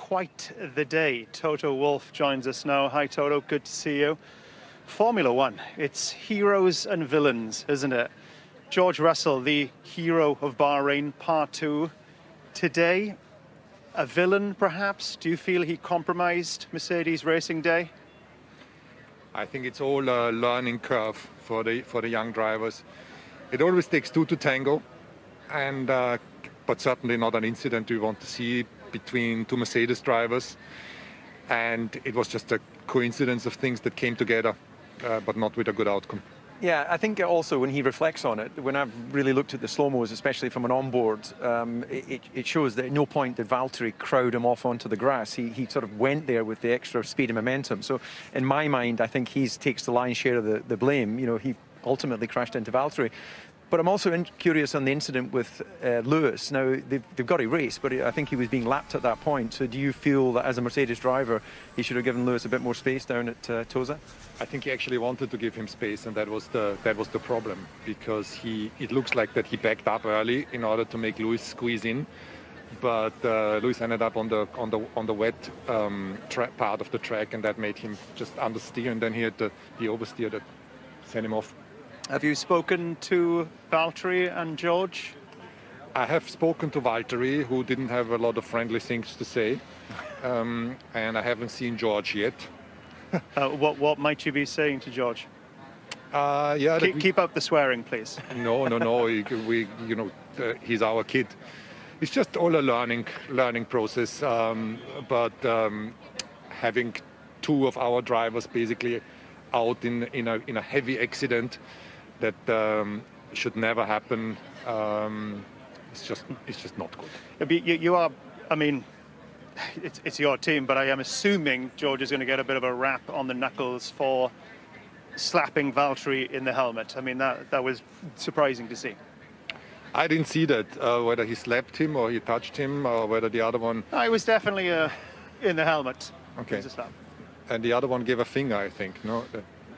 quite the day. Toto Wolff joins us now. Hi, Toto. Good to see you. Formula One, it's heroes and villains, isn't it? George Russell, the hero of Bahrain, part two. Today, a villain, perhaps? Do you feel he compromised Mercedes Racing Day? I think it's all a learning curve for the young drivers. It always takes two to tango, and but certainly not an incident we want to see between two Mercedes drivers. And it was just a coincidence of things that came together, but not with a good outcome. Yeah, I think also when he reflects on it, when I've really looked at the slow-mos, especially from an onboard, it shows that at no point did Valtteri crowd him off onto the grass. He sort of went there with the extra speed and momentum. So in my mind, I think he takes the lion's share of the blame. You know, he ultimately crashed into Valtteri. But I'm also curious on the incident with Lewis. Now, they've got a race, but I think he was being lapped at that point. So do you feel that as a Mercedes driver, he should have given Lewis a bit more space down at Tosa? I think he actually wanted to give him space, and that was the problem, because it looks like that he backed up early in order to make Lewis squeeze in, but Lewis ended up on the wet part of the track, and that made him just understeer, and then he had the oversteer that sent him off. Have you spoken to Valtteri and George? I have spoken to Valtteri, who didn't have a lot of friendly things to say, and I haven't seen George yet. What might you be saying to George? Keep up the swearing, please. No. He's our kid. It's just all a learning process. But having two of our drivers basically out in a heavy accident that should never happen. It's just not good. You are, I mean, it's your team, but I am assuming George is going to get a bit of a rap on the knuckles for slapping Valtteri in the helmet. I mean, that was surprising to see. I didn't see that, whether he slapped him or he touched him or whether the other one... No, it was definitely in the helmet. Okay. It was a slap. And the other one gave a finger, I think, no?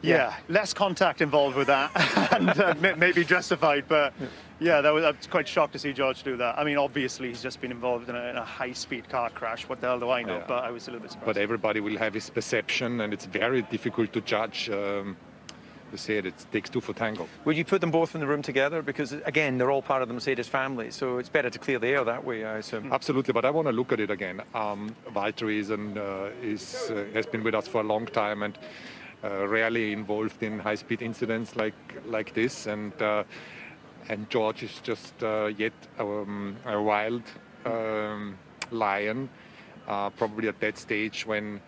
Yeah, less contact involved with that, and maybe justified, but yeah, I was quite shocked to see George do that. I mean, obviously, he's just been involved in a high-speed car crash. What the hell do I know? Yeah. But I was a little bit surprised. But everybody will have his perception, and it's very difficult to judge. They say it takes two for tango. Would you put them both in the room together? Because, again, they're all part of the Mercedes family, so it's better to clear the air that way, I assume. Absolutely, but I want to look at it again. Valtteri has been with us for a long time and rarely involved in high-speed incidents like this. And George is just yet a wild lion, probably at that stage when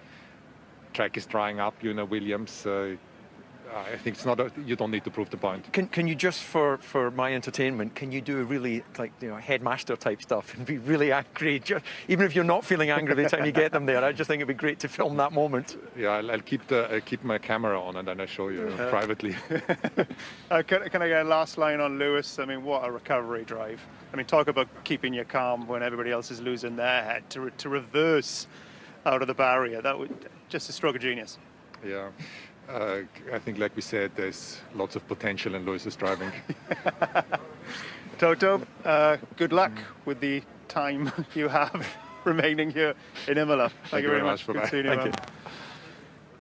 track is drying up, Williams. I think it's not. You don't need to prove the point. Can you just for my entertainment? Can you do a really headmaster type stuff and be really angry, even if you're not feeling angry by the time you get them there? I just think it'd be great to film that moment. Yeah, I'll keep my camera on and then I show you privately. Can I get a last line on Lewis? I mean, what a recovery drive! I mean, talk about keeping your calm when everybody else is losing their head. To reverse out of the barrier, that was just a stroke of genius. Yeah. I think, like we said, there's lots of potential in Lewis's driving. Toto, good luck with the time you have remaining here in Imola. Thank you very much. Bye-bye. Good seeing you, man.